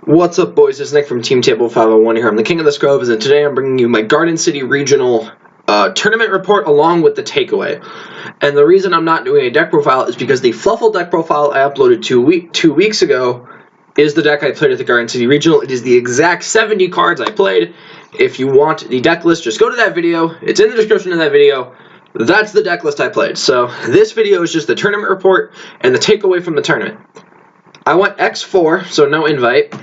What's up, boys? It's Nick from Team Table 501 here. I'm the king of the Scrubs, and today I'm bringing you my Garden City Regional tournament report along with the takeaway. And the reason I'm not doing a deck profile is because the Fluffle deck profile I uploaded two weeks ago is the deck I played at the Garden City Regional. It is the exact 70 cards I played. If you want the deck list, just go to that video. It's in the description of that video. That's the deck list I played. So this video is just the tournament report and the takeaway from the tournament. I went X4, so no invite.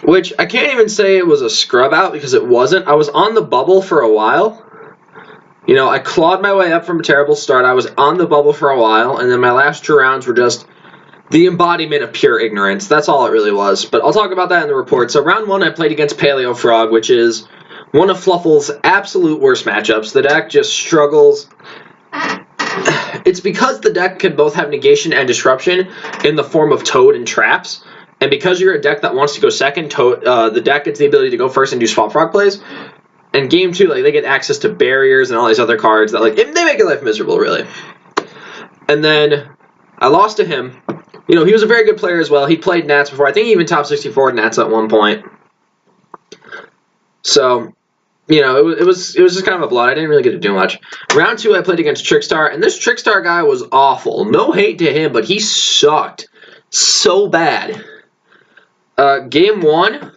Which, I can't even say it was a scrub out because it wasn't. I was on the bubble for a while. You know, I clawed my way up from a terrible start. I was on the bubble for a while, and then my last two rounds were just the embodiment of pure ignorance. That's all it really was. But I'll talk about that in the report. So round one, I played against Paleo Frog, which is one of Fluffle's absolute worst matchups. The deck just struggles. It's because the deck can both have negation and disruption in the form of Toad and traps. And because you're a deck that wants to go second, the deck gets the ability to go first and do Swamp Frog plays. And game two, like, they get access to barriers and all these other cards that, like, they make your life miserable, really. And then I lost to him. You know, he was a very good player as well. He played Nats before. I think he even top 64 Nats at one point. So, you know, it was just kind of a blowout. I didn't really get to do much. Round two, I played against Trickstar, and this Trickstar guy was awful. No hate to him, but he sucked so bad. Game one,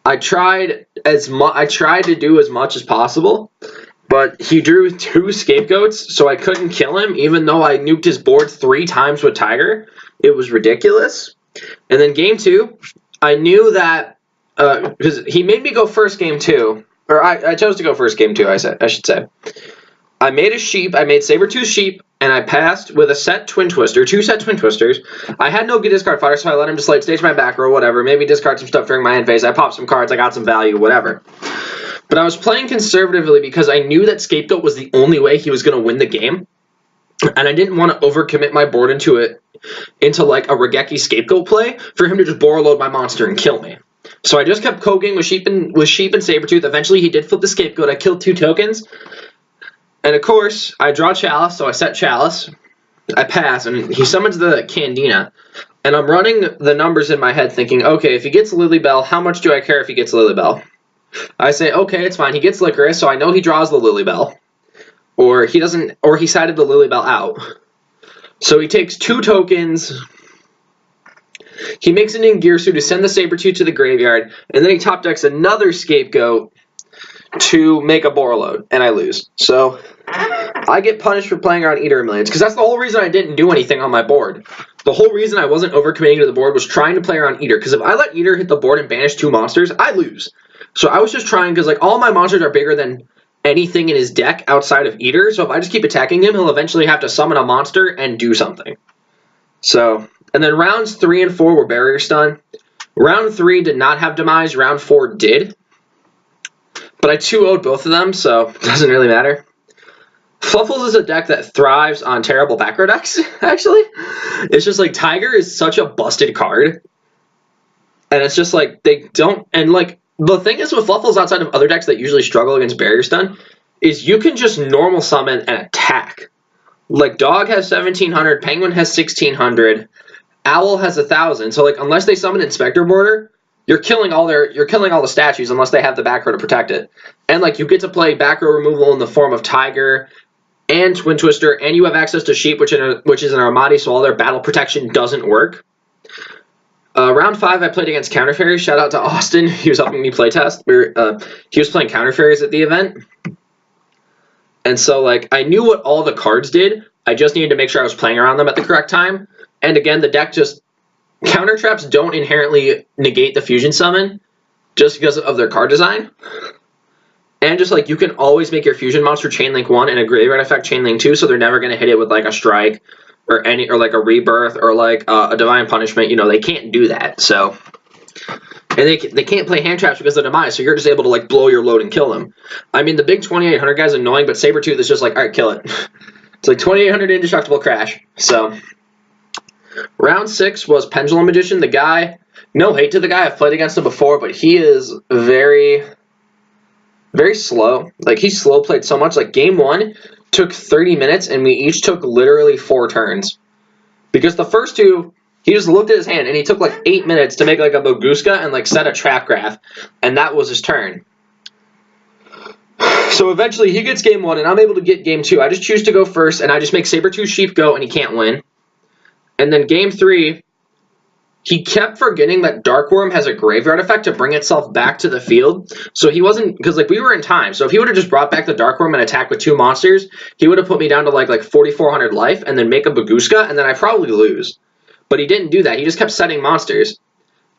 I tried to do as much as possible, but he drew two scapegoats, so I couldn't kill him, even though I nuked his board 3 times with Tiger. It was ridiculous. And then game two, I knew that because he made me go first game two, or I chose to go first game two. I should say. I made a sheep. I made Sabertooth sheep, and I passed with a set Twin Twister, 2 set Twin Twisters. I had no good discard fodder, so I let him just late stage my back row, whatever. Maybe discard some stuff during my end phase. I popped some cards. I got some value, whatever. But I was playing conservatively because I knew that Scapegoat was the only way he was going to win the game, and I didn't want to overcommit my board into like a Raigeki Scapegoat play for him to just Borreload my monster and kill me. So I just kept Koking with sheep and Sabertooth. Eventually, he did flip the Scapegoat. I killed 2 tokens. And of course, I draw Chalice, so I set Chalice. I pass, and he summons the Candina. And I'm running the numbers in my head thinking, okay, if he gets Lilybell, how much do I care if he gets Lilybell? I say, okay, it's fine. He gets Licorice, so I know he draws the Lilybell. Or he doesn't, or he sided the Lilybell out. So he takes 2 tokens. He makes an Ingirsu to send the Sabertooth to the graveyard, and then he top decks another Scapegoat to make a Borreload, and I lose. So I get punished for playing around Eater Millions, because that's the whole reason I didn't do anything on my board. The whole reason I wasn't overcommitting to the board was trying to play around Eater, because if I let Eater hit the board and banish 2 monsters, I lose. So I was just trying, because like all my monsters are bigger than anything in his deck outside of Eater, so if I just keep attacking him, he'll eventually have to summon a monster and do something. So, and then rounds 3 and 4 were Barrier Stun. Round 3 did not have Demise, round 4 did. But I 2-0'd both of them, so it doesn't really matter. Fluffles is a deck that thrives on terrible back row decks, actually. It's just like Tiger is such a busted card. And it's just like they don't, and like the thing is with Fluffles outside of other decks that usually struggle against Barrier Stun is you can just normal summon and attack. Like Dog has 1700, Penguin has 1600, Owl has 1000. So like unless they summon Inspector Border, you're killing all the statues unless they have the back row to protect it. And like you get to play back row removal in the form of Tiger and Twin Twister, and you have access to Sheep, which is an Armati, so all their battle protection doesn't work. Round 5, I played against Counter Fairies. Shout out to Austin. He was helping me playtest. He was playing Counter Fairies at the event. And so like I knew what all the cards did. I just needed to make sure I was playing around them at the correct time. And again, the deck just counter traps don't inherently negate the fusion summon just because of their card design. And just like you can always make your fusion monster Chainlink 1 and a graveyard effect Chainlink 2, so they're never going to hit it with like a strike or like a rebirth or like a divine punishment. You know, they can't do that. So and they can't play hand traps because of Demise, so you're just able to like blow your load and kill them. I mean, the big 2800 guy's annoying, but Sabertooth is just like, all right, kill it. It's like 2800 indestructible crash. So round 6 was Pendulum Magician. The guy, no hate to the guy, I've played against him before, but he is very, very slow. Like, he slow played so much. Like, game 1 took 30 minutes, and we each took literally 4 turns. Because the first 2, He just looked at his hand, and he took like 8 minutes to make like a Boguska and like set a trap graph, and that was his turn. So eventually he gets game 1, and I'm able to get game 2. I just choose to go first, and I just make Sabertooth Sheep go, and he can't win. And then game 3, he kept forgetting that Dark Worm has a graveyard effect to bring itself back to the field. So he wasn't, because like we were in time. So if he would have just brought back the Dark Worm and attacked with 2 monsters, he would have put me down to like 4,400 life, and then make a Boguska, and then I probably lose. But he didn't do that. He just kept setting monsters.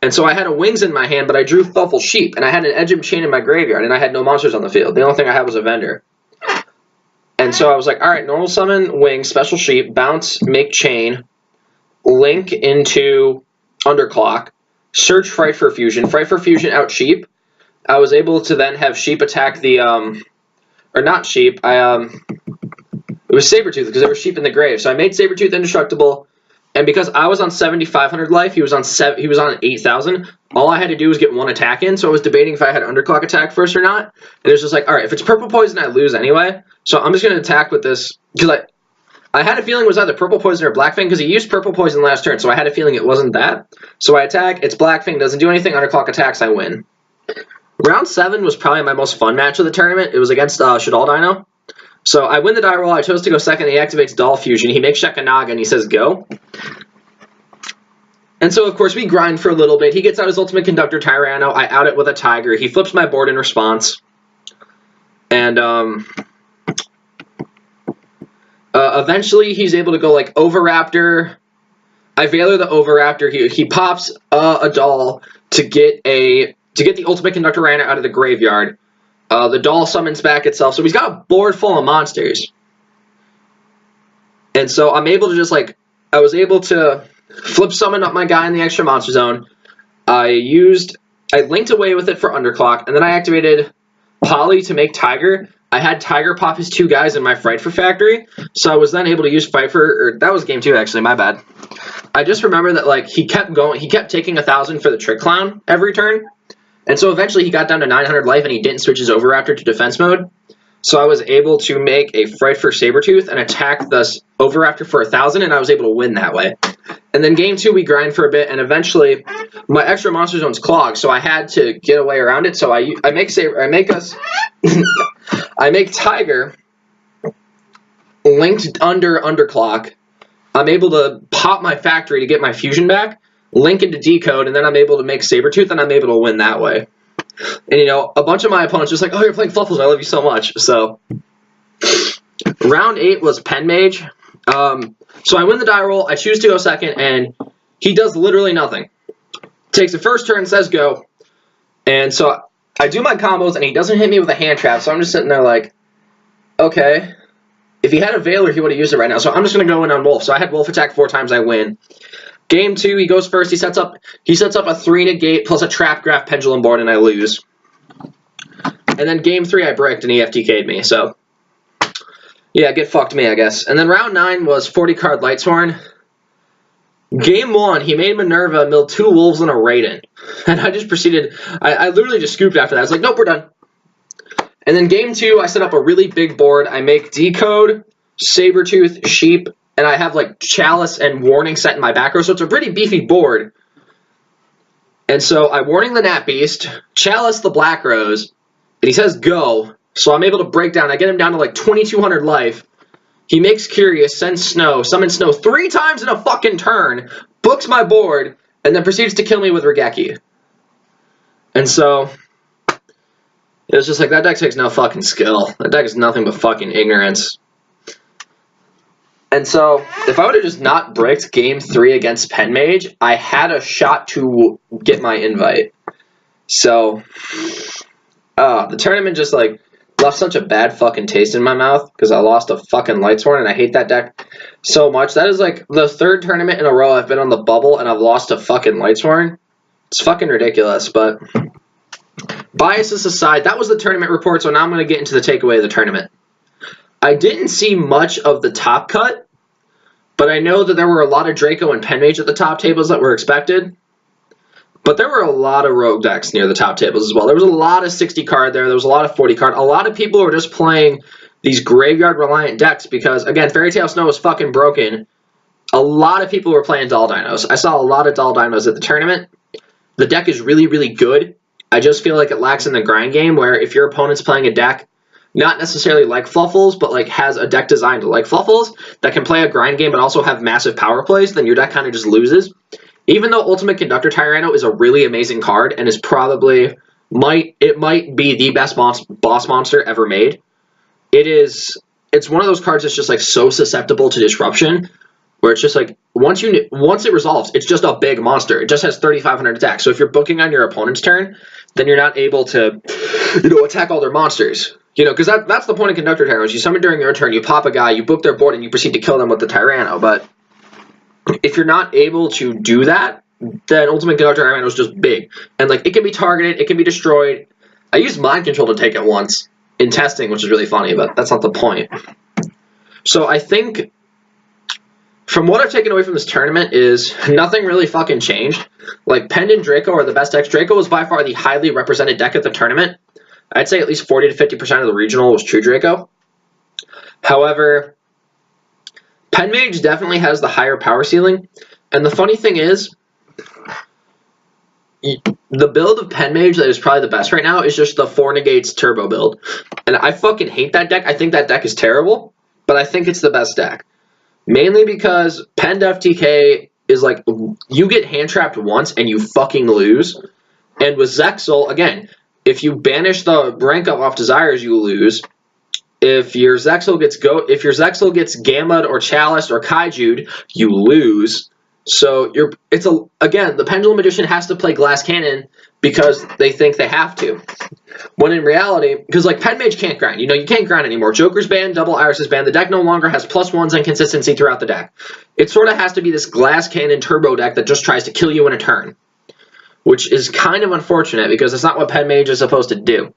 And so I had a Wings in my hand, but I drew Thuffle Sheep, and I had an Edgem Chain in my graveyard, and I had no monsters on the field. The only thing I had was a Vendor. And so I was like, all right, normal summon Wings, special Sheep, bounce, make Chain, link into Underclock, search Fright for Fusion, out Sheep. I was able to then have Sheep attack the, or not Sheep, it was Sabertooth, because there were Sheep in the grave. So I made Sabertooth indestructible. And because I was on 7,500 life, he was on 8,000. All I had to do was get 1 attack in, so I was debating if I had Underclock attack first or not. And it was just like, all right, if it's Purple Poison, I lose anyway. So I'm just going to attack with this, because I had a feeling it was either Purple Poison or Black Fang, because he used Purple Poison last turn, so I had a feeling it wasn't that. So I attack, it's Black Fang, doesn't do anything, Underclock attacks, I win. Round 7 was probably my most fun match of the tournament. It was against Shaddoll Dino. So I win the die roll, I chose to go second, he activates Doll Fusion, he makes Shekhanaga, and he says go. And so, of course, we grind for a little bit. He gets out his Ultimate Conductor Tyranno, I out it with a Tiger, he flips my board in response. And, eventually he's able to go like Oviraptor. I Veiler the Oviraptor, he pops a doll to get the Ultimate Conductor Tyranno out of the graveyard. The doll summons back itself, so he's got a board full of monsters. And so I'm able to just like, I was able to flip summon up my guy in the extra monster zone. I linked away with it for Underclock, and then I activated Poly to make Tiger. I had Tiger pop his 2 guys in my Fright for Factory, so I was then able to use Fight for, or that was game 2 actually, my bad. I just remember that like he kept taking 1,000 for the Trick Clown every turn. And so eventually he got down to 900 life and he didn't switch his Oviraptor to defense mode. So I was able to make a Fright for Sabertooth and attack the Oviraptor for 1,000, and I was able to win that way. And then game 2 we grind for a bit, and eventually my extra monster zone's clogged, so I had to get a way around it. So I make Tiger linked under Underclock. I'm able to pop my factory to get my fusion back, link into Decode, and then I'm able to make Sabertooth, and I'm able to win that way. And, you know, a bunch of my opponents just like, oh, you're playing Fluffles, I love you so much. So, round 8 was Pen Mage. So I win the die roll, I choose to go second, and he does literally nothing. Takes the first turn, says go, and so I do my combos, and he doesn't hit me with a hand trap, so I'm just sitting there like, okay. If he had a Veiler, he would have used it right now, so I'm just going to go in on Wolf. So I had Wolf attack 4 times, I win. Game 2, he goes first, he sets up a 3 negate plus a trap graph pendulum board, and I lose. And then game 3, I bricked, and he FTK'd me, so yeah, get fucked me, I guess. And then round 9 was 40-card Lightsworn. Game 1, he made Minerva, milled 2 Wolves and a Raiden. And I just proceeded, I literally just scooped after that. I was like, nope, we're done. And then game 2, I set up a really big board. I make Decode, Sabertooth, Sheep, and I have like Chalice and Warning set in my back row, so it's a pretty beefy board. And so I Warning the Gnat Beast, Chalice the Black Rose, and he says go. So I'm able to break down. I get him down to like 2,200 life. He makes Curious, sends Snow, summons Snow 3 times in a fucking turn, books my board, and then proceeds to kill me with Regeki. And so it was just like, that deck takes no fucking skill. That deck is nothing but fucking ignorance. And so if I would have just not bricked game 3 against Pen Mage, I had a shot to get my invite. So the tournament just like left such a bad fucking taste in my mouth because I lost a fucking Lightsworn, and I hate that deck so much. That is like the 3rd tournament in a row I've been on the bubble and I've lost a fucking Lightsworn. It's fucking ridiculous, but biases aside, that was the tournament report, so now I'm going to get into the takeaway of the tournament. I didn't see much of the top cut, but I know that there were a lot of Draco and Pen Mage at the top tables that were expected. But there were a lot of rogue decks near the top tables as well. There was a lot of 60 card there. There was a lot of 40 card. A lot of people were just playing these graveyard reliant decks because, again, Fairy Tail Snow was fucking broken. a lot of people were playing Doll Dinos. I saw a lot of Doll Dinos at the tournament. The deck is really, really good. I just feel like it lacks in the grind game, where if your opponent's playing a deck, not necessarily like Fluffles, but like has a deck designed like Fluffles, that can play a grind game but also have massive power plays, then your deck kind of just loses. Even though Ultimate Conductor Tyranno is a really amazing card and is probably, it might be the best boss monster ever made, it's one of those cards that's just like so susceptible to disruption, where it's just like, once it resolves, it's just a big monster. It just has 3,500 attack. So if you're booking on your opponent's turn, then you're not able to, attack all their monsters. Because that's the point of Conductor Tyrannos. You summon during your turn, you pop a guy, you book their board, and you proceed to kill them with the Tyranno. But if you're not able to do that, then Ultimate Conductor Tyranno is just big. And like, it can be targeted, it can be destroyed. I used Mind Control to take it once in testing, which is really funny, but that's not the point. So I think, from what I've taken away from this tournament, is nothing really fucking changed. Like, Pendant Draco are the best decks. Draco was by far the highly represented deck at the tournament. I'd say at least 40 to 50% of the regional was true Draco. However, Pen Mage definitely has the higher power ceiling. And the funny thing is, the build of Pen Mage that is probably the best right now is just the 4 Negates Turbo build. And I fucking hate that deck. I think that deck is terrible, but I think it's the best deck. Mainly because Pen FTK is like, you get hand trapped once and you fucking lose. And with Zexal, again, if you banish the rank up off Desires, you lose. If your Zexal gets Gammaed or Chaliced or Kaiju'd, you lose. So again, the Pendulum Magician has to play Glass Cannon because they think they have to. When in reality, because like Pen Mage can't grind. You can't grind anymore. Joker's banned, Double Iris is banned. The deck no longer has +1s and consistency throughout the deck. It sort of has to be this Glass Cannon turbo deck that just tries to kill you in a turn. Which is kind of unfortunate because that's not what Pen Mage is supposed to do.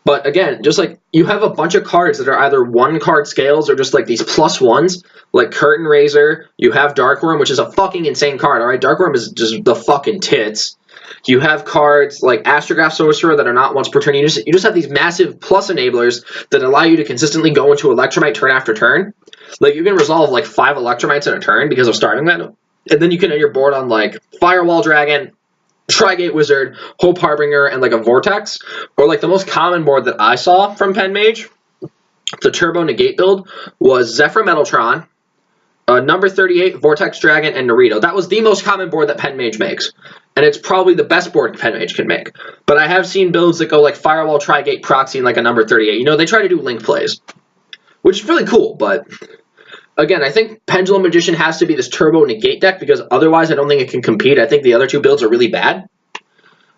But again, just like, you have a bunch of cards that are either 1-card scales or just like these +1s, like Curtain Raiser. You have Darkworm, which is a fucking insane card, alright? Darkworm is just the fucking tits. You have cards like Astrograph Sorcerer that are not once per turn. You just have these massive plus enablers that allow you to consistently go into Electromite turn after turn. Like, you can resolve like 5 Electromites in a turn because of starting that. And then you can end your board on like Firewall Dragon, Trigate Wizard, Hope Harbinger, and like a Vortex. Or like the most common board that I saw from Pen Mage, the Turbo Negate build, was Zephyr Metaltron, number 38, Vortex Dragon, and Naruto. That was the most common board that Pen Mage makes. And it's probably the best board Pen Mage can make. But I have seen builds that go like Firewall, Trigate, Proxy, and like a number 38. They try to do link plays, which is really cool, but again, I think Pendulum Magician has to be this Turbo Negate deck because otherwise I don't think it can compete. I think the other two builds are really bad.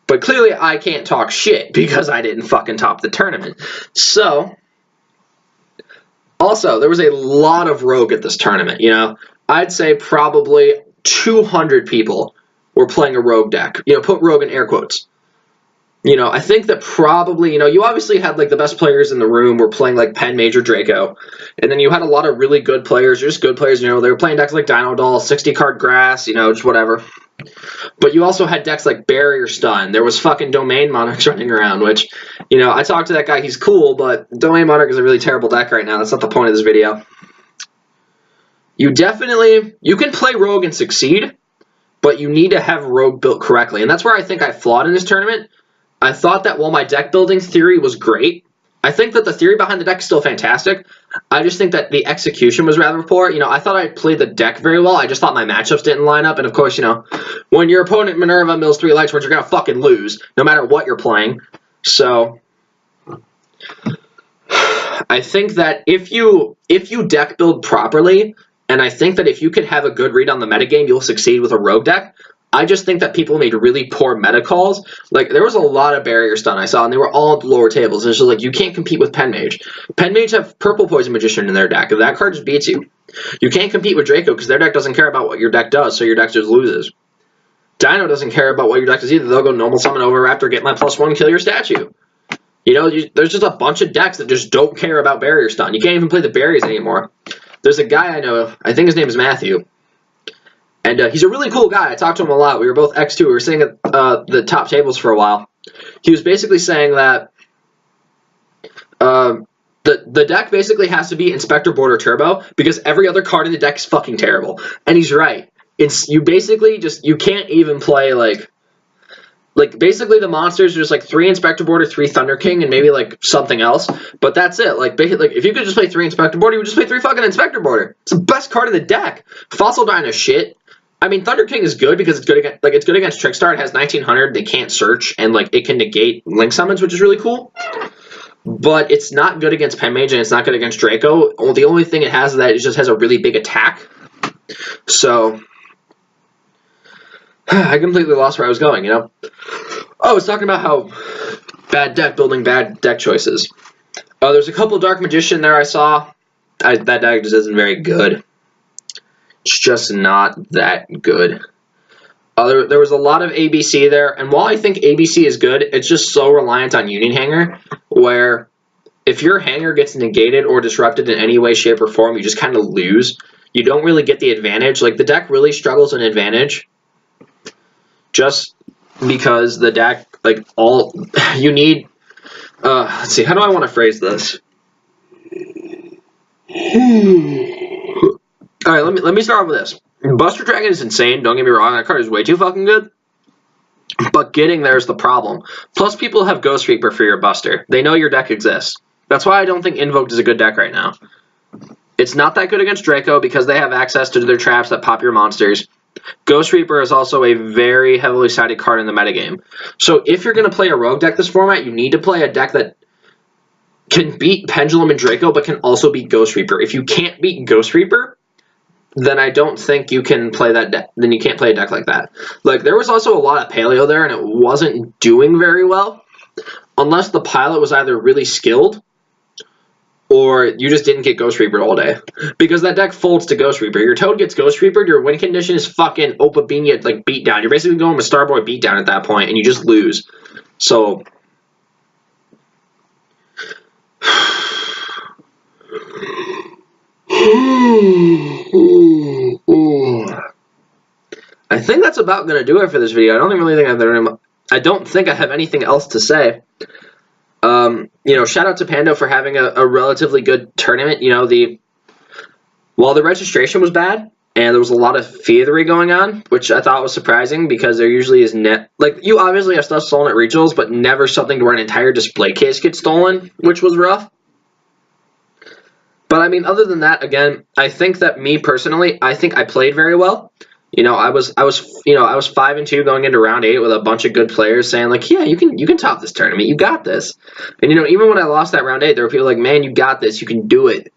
But clearly I can't talk shit because I didn't fucking top the tournament. So, also, there was a lot of Rogue at this tournament, I'd say probably 200 people were playing a Rogue deck. Put Rogue in air quotes. I think that probably, you obviously had like the best players in the room were playing like Pen Mage or Draco. And then you had a lot of really good players, just good players, they were playing decks like Dino Doll, 60-card Grass, just whatever. But you also had decks like Barrier Stun. There was fucking Domain Monarchs running around, which, I talked to that guy, he's cool, but Domain Monarch is a really terrible deck right now. That's not the point of this video. You can play Rogue and succeed, but you need to have Rogue built correctly. And that's where I think I flawed in this tournament. I thought that while my deck building theory was great, I think that the theory behind the deck is still fantastic. I just think that the execution was rather poor. I thought I played the deck very well. I just thought my matchups didn't line up. And of course, when your opponent Minerva mills 3 Light Swords, you're going to fucking lose, no matter what you're playing. So, I think that if you deck build properly, and I think that if you can have a good read on the metagame, you'll succeed with a Rogue deck. I just think that people made really poor meta calls. Like, there was a lot of Barrier Stun I saw, and they were all at the lower tables. And it's just like, you can't compete with Pen Mage. Pen Mage have Purple Poison Magician in their deck. If that card just beats you. You can't compete with Draco because their deck doesn't care about what your deck does, so your deck just loses. Dino doesn't care about what your deck does either. They'll go Normal Summon Overraptor, get my +1, kill your statue. There's just a bunch of decks that just don't care about Barrier Stun. You can't even play the berries anymore. There's a guy I know, I think his name is Matthew. And he's a really cool guy. I talked to him a lot. We were both X2. We were sitting at the top tables for a while. He was basically saying that The deck basically has to be Inspector Border Turbo because every other card in the deck is fucking terrible. And he's right. You basically you can't even play like basically the monsters are just like 3 Inspector Border, 3 Thunder King, and maybe like something else. But that's it. Like if you could just play 3 Inspector Border, you would just play 3 fucking Inspector Border. It's the best card in the deck. Fossil Dino shit. I mean, Thunder King is good because it's good against Trickstar. It has 1900. They can't search, and like it can negate Link summons, which is really cool. But it's not good against Pen Mage, and it's not good against Draco. The only thing it has is that it just has a really big attack. So I completely lost where I was going, you know? Oh, I was talking about how bad deck building, bad deck choices. There's a couple Dark Magician there I saw. That deck just isn't very good. It's just not that good. There was a lot of ABC there, and while I think ABC is good, it's just so reliant on Union Hanger, where if your hanger gets negated or disrupted in any way, shape, or form, you just kind of lose. You don't really get the advantage. Like, the deck really struggles in advantage, just because the deck, like, you need, let's see, how do I want to phrase this? Alright, let me start off with this. Buster Dragon is insane, don't get me wrong, that card is way too fucking good. But getting there is the problem. Plus, people have Ghost Reaper for your Buster. They know your deck exists. That's why I don't think Invoked is a good deck right now. It's not that good against Draco because they have access to their traps that pop your monsters. Ghost Reaper is also a very heavily sided card in the metagame. So if you're going to play a Rogue deck this format, you need to play a deck that can beat Pendulum and Draco, but can also beat Ghost Reaper. If you can't beat Ghost Reaper, then I don't think you can play that deck. Then you can't play a deck like that. Like, there was also a lot of Paleo there, and it wasn't doing very well. Unless the pilot was either really skilled, or you just didn't get Ghost Reaper all day. Because that deck folds to Ghost Reaper. Your Toad gets Ghost Reaper, your win condition is fucking Opabinia, like, beatdown. You're basically going with Starboy beatdown at that point, and you just lose. So I think that's about going to do it for this video. I don't think I have anything else to say. You know, shout out to Pando for having a relatively good tournament. You know, while the registration was bad and there was a lot of thievery going on, which I thought was surprising because there usually is you obviously have stuff stolen at regionals, but never something to where an entire display case gets stolen, which was rough. But I mean, other than that, again, I think that me personally, I think I played very well. You know, I was 5-2 going into round 8 with a bunch of good players saying like, yeah, you can top this tournament, you got this. And you know, even when I lost that round 8, there were people like, man, you got this, you can do it.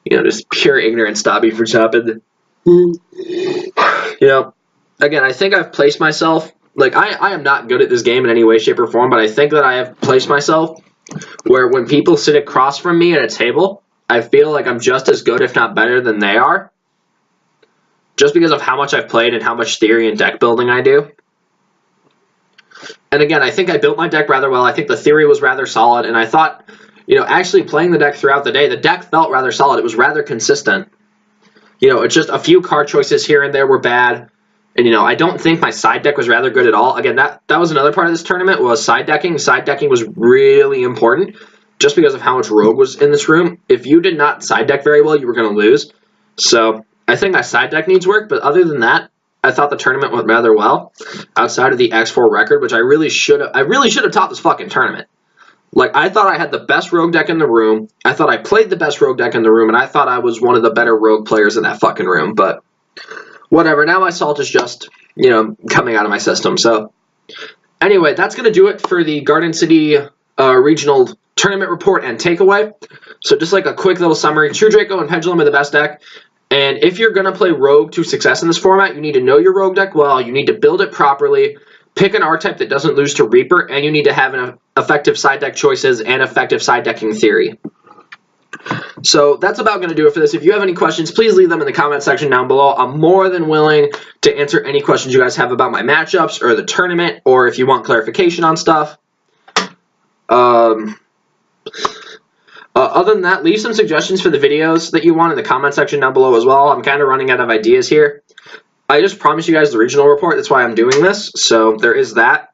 You know, just pure ignorance stop me from topping. You know, again, I think I've placed myself. Like, I am not good at this game in any way, shape, or form, but I think that I have placed myself where when people sit across from me at a table, I feel like I'm just as good, if not better, than they are. Just because of how much I've played and how much theory and deck building I do. And again, I think I built my deck rather well. I think the theory was rather solid. And I thought, you know, actually playing the deck throughout the day, the deck felt rather solid. It was rather consistent. You know, it's just a few card choices here and there were bad. And, you know, I don't think my side deck was rather good at all. Again, that was another part of this tournament was side decking. Side decking was really important just because of how much Rogue was in this room. If you did not side deck very well, you were going to lose. So I think my side deck needs work, but other than that, I thought the tournament went rather well. Outside of the X4 record, which I really should have topped this fucking tournament. Like, I thought I had the best Rogue deck in the room. I thought I played the best Rogue deck in the room, and I thought I was one of the better Rogue players in that fucking room. But whatever. Now my salt is just, you know, coming out of my system. So anyway, that's gonna do it for the Garden City regional tournament report and takeaway. So just like a quick little summary: True Draco and Pendulum are the best deck. And if you're going to play Rogue to success in this format, you need to know your Rogue deck well, you need to build it properly, pick an archetype that doesn't lose to Reaper, and you need to have an effective side deck choices and effective side decking theory. So that's about going to do it for this. If you have any questions, please leave them in the comment section down below. I'm more than willing to answer any questions you guys have about my matchups or the tournament, or if you want clarification on stuff. Other than that, leave some suggestions for the videos that you want in the comment section down below as well. I'm kind of running out of ideas here. I just promised you guys the regional report. That's why I'm doing this. So there is that.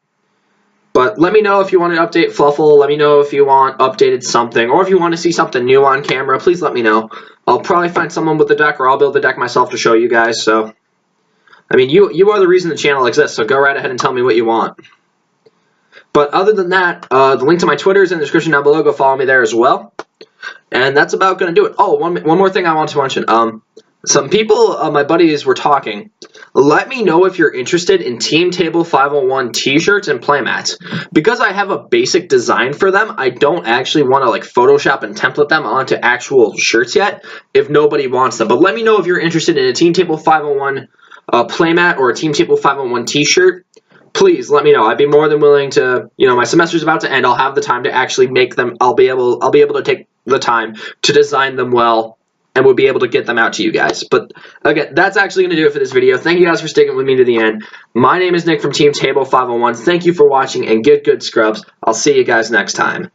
But But let me know if you want to update Fluffle. Let me know if you want updated something, or if you want to see something new on camera. Please let me know. I'll probably find someone with the deck, or I'll build the deck myself to show you guys. So, I mean, you are the reason the channel exists, so go right ahead and tell me what you want. But other than that, the link to my Twitter is in the description down below. Go follow me there as well. And that's about going to do it. Oh, one more thing I want to mention. Some people, my buddies, were talking. Let me know if you're interested in Team Table 501 t-shirts and playmats. Because I have a basic design for them, I don't actually want to like Photoshop and template them onto actual shirts yet if nobody wants them. But let me know if you're interested in a Team Table 501 playmat or a Team Table 501 t-shirt. Please let me know. I'd be more than willing to, my semester's about to end. I'll have the time to actually make them. I'll be able to take the time to design them well, and we'll be able to get them out to you guys. But again, that's actually going to do it for this video. Thank you guys for sticking with me to the end. My name is Nick from Team Table 501. Thank you for watching, and get good scrubs. I'll see you guys next time.